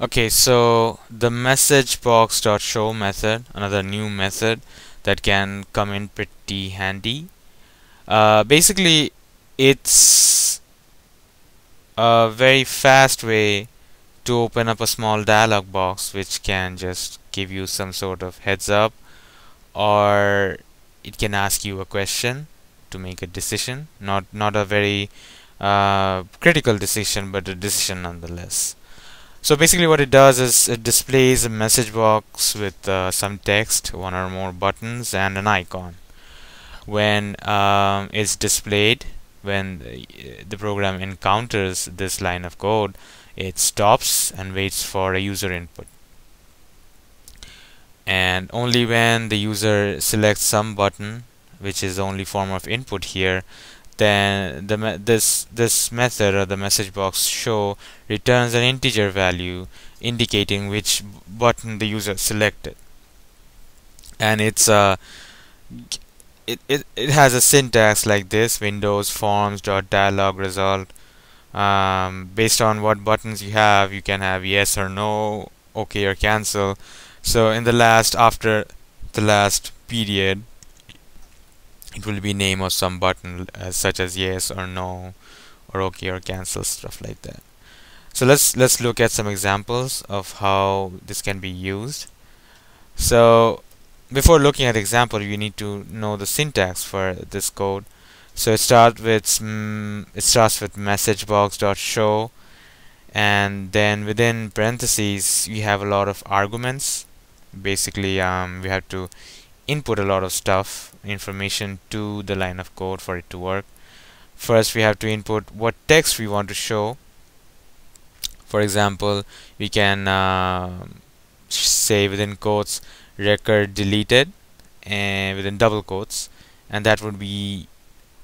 Okay, so the messagebox.show method, another new method that can come in pretty handy. Basically, it's a very fast way to open up a small dialog box which can just give you some sort of heads up, or it can ask you a question to make a decision. Not a very critical decision, but a decision nonetheless. So basically what it does is it displays a message box with some text, one or more buttons, and an icon. When it's displayed, when the program encounters this line of code, it stops and waits for a user input. And only when the user selects some button, which is the only form of input here, then this method, or the message box show, returns an integer value indicating which button the user selected. And it has a syntax like this: Windows forms dot dialog result. Based on what buttons you have, you can have yes or no, okay or cancel. So after the last period, it will be name of some button, such as yes or no or okay or cancel, stuff like that. So let's look at some examples of how this can be used. So before looking at example, you need to know the syntax for this code. So it starts with messagebox.show, and then within parentheses we have a lot of arguments. Basically, we have to input a lot of information to the line of code for it to work. First, we have to input what text we want to show. For example, we can say within quotes record deleted, and within double quotes, and that would be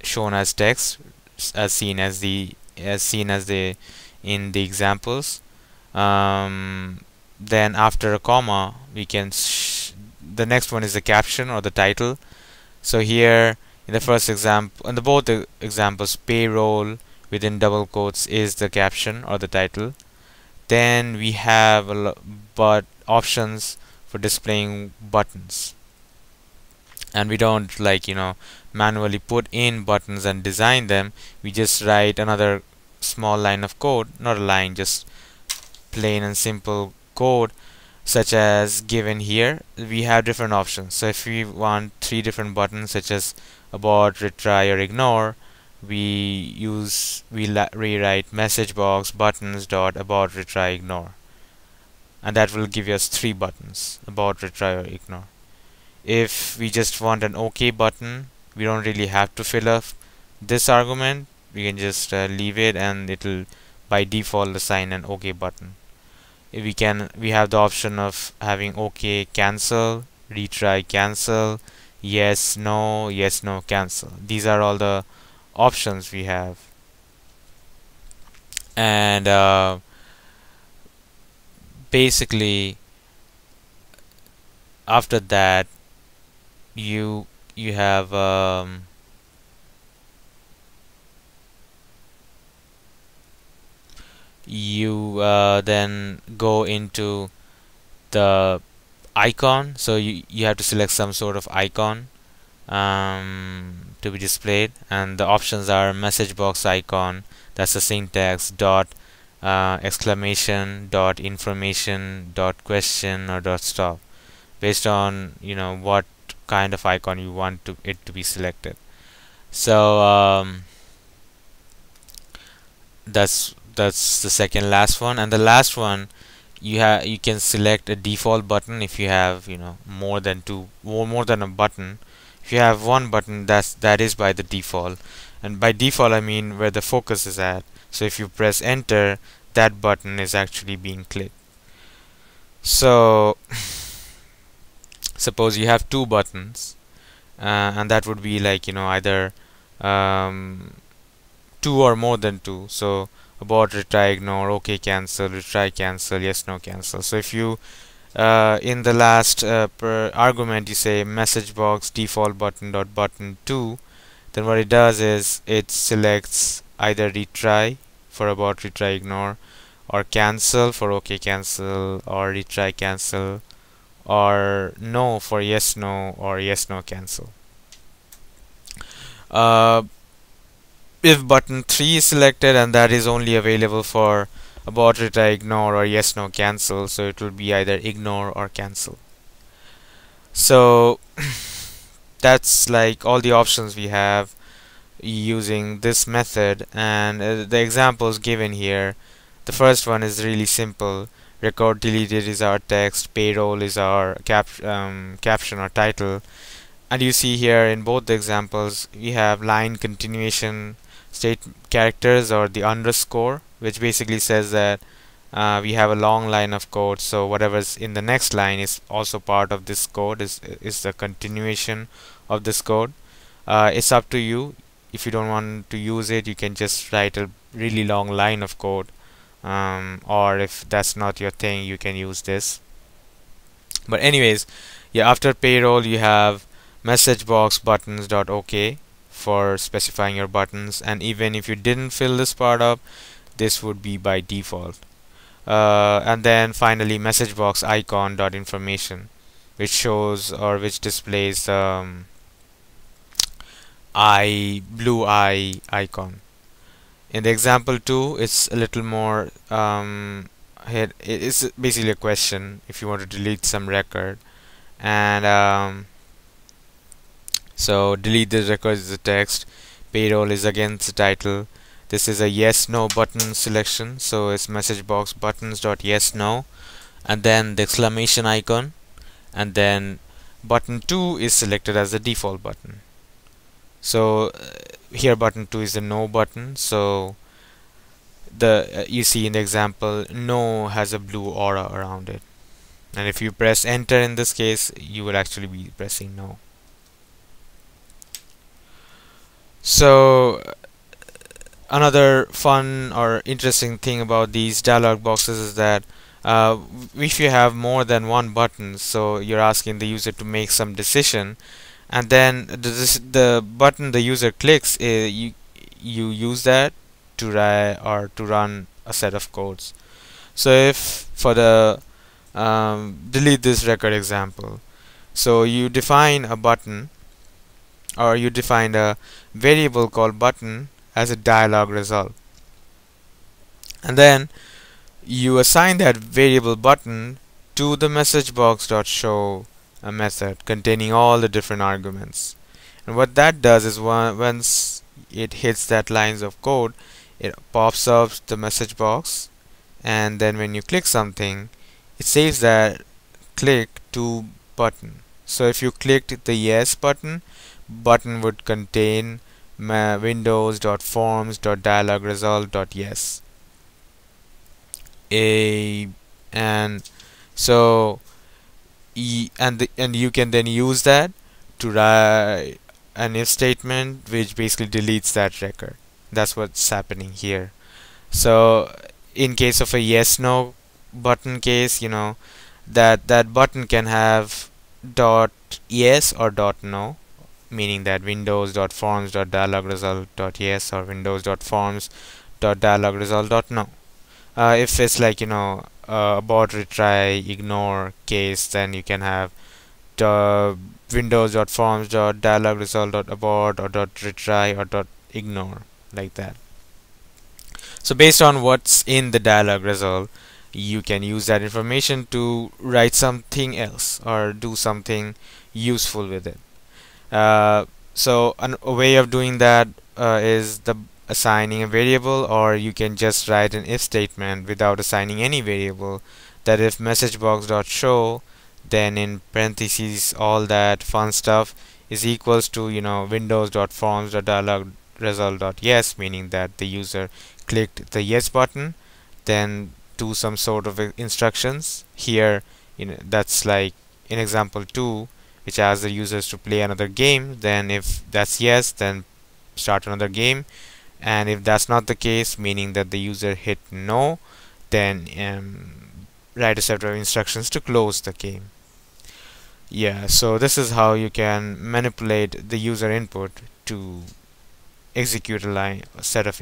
shown as text, as seen as the in the examples. Then after a comma, we can the next one is the caption or the title. So here in the first example, in the both examples, payroll within double quotes is the caption or the title. Then we have but options for displaying buttons, and we don't manually put in buttons and design them. We just write another small line of code, not a line, just plain and simple code, such as given here. We have different options. So if we want 3 different buttons, such as abort, retry, or ignore, we rewrite message box buttons dot abort, retry, ignore, and that will give us 3 buttons: abort, retry, or ignore. If we just want an OK button, we don't really have to fill up this argument. We can just leave it, and it will by default assign an OK button. If we have the option of having OK, cancel, retry, cancel, yes, no, cancel. These are all the options we have. And basically after that, you have then go into the icon. So you have to select some sort of icon to be displayed, and the options are message box icon, that's the syntax, dot exclamation, dot information, dot question, or dot stop, based on what kind of icon you want it to be selected. So that's the second last one. And the last one, you can select a default button if you have more than a button. If you have one button, that is by the default, and by default I mean where the focus is at. So if you press enter, that button is actually being clicked. So suppose you have 2 buttons, and that would be either 2 or more than 2. So abort, retry, ignore, OK, cancel, retry, cancel, yes, no, cancel. So if you in the last per argument you say message box default button dot button 2, then what it does is it selects either retry for abort, retry, ignore, or cancel for OK cancel, or retry cancel, or no for yes no, or yes no cancel. Uh, if button 3 is selected and that is only available for abort, retry, ignore, or yes no cancel, so it will be either ignore or cancel. So that's like all the options we have using this method, and the examples given here. The first one is really simple. Record deleted is our text, payroll is our caption or title. And you see here in both the examples we have line continuation state characters, or the underscore, which basically says that we have a long line of code, so whatever's in the next line is also part of this code, is the continuation of this code. It's up to you. If you don't want to use it, you can just write a really long line of code, or if that's not your thing, you can use this. But anyways, yeah, after payroll you have message box buttons dot OK for specifying your buttons, and even if you didn't fill this part up, this would be by default. And then finally message box icon dot information, which shows or which displays blue eye icon. In the example 2, it's a little more here it's basically a question if you want to delete some record, and so delete this record is the text, payroll is again the title, this is a yes no button selection, so it's message box buttons dot yes no, and then the exclamation icon, and then button 2 is selected as the default button. So here button 2 is the no button, so the you see in the example no has a blue aura around it, and if you press enter in this case, you will actually be pressing no. So another fun or interesting thing about these dialog boxes is that if you have more than one button, so you're asking the user to make some decision, and then the button the user clicks, you use that to run a set of codes. So if for the delete this record example, so you define a button, or you define a variable called button as a dialog result, and then you assign that variable button to the message box.show a method containing all the different arguments. And what that does is once it hits that lines of code, it pops up the message box, and then when you click something, it saves that click to button. So if you clicked the yes button, button would contain windows.forms.dialogresult.yes. And so and you can then use that to write an if statement which basically deletes that record. That's what's happening here. So in case of a yes no button case, you know that button can have dot yes or dot no, meaning that windows.forms.dialogresult.yes or windows.forms.dialogresult.no. If it's like abort, retry, ignore case, then you can have windows.forms.dialogresult.abort or .retry or .ignore, like that. So based on what's in the dialog result, you can use that information to write something else or do something useful with it. So a way of doing that is the assigning a variable, or you can just write an if statement without assigning any variable, that if message box.show, then in parentheses all that fun stuff is equals to windows.forms.dialogresult.yes, meaning that the user clicked the yes button, then do some sort of instructions here. That's like in example 2, which asks the users to play another game. Then if that's yes, then start another game, and if that's not the case, meaning that the user hit no, then write a set of instructions to close the game. Yeah, so this is how you can manipulate the user input to execute a set of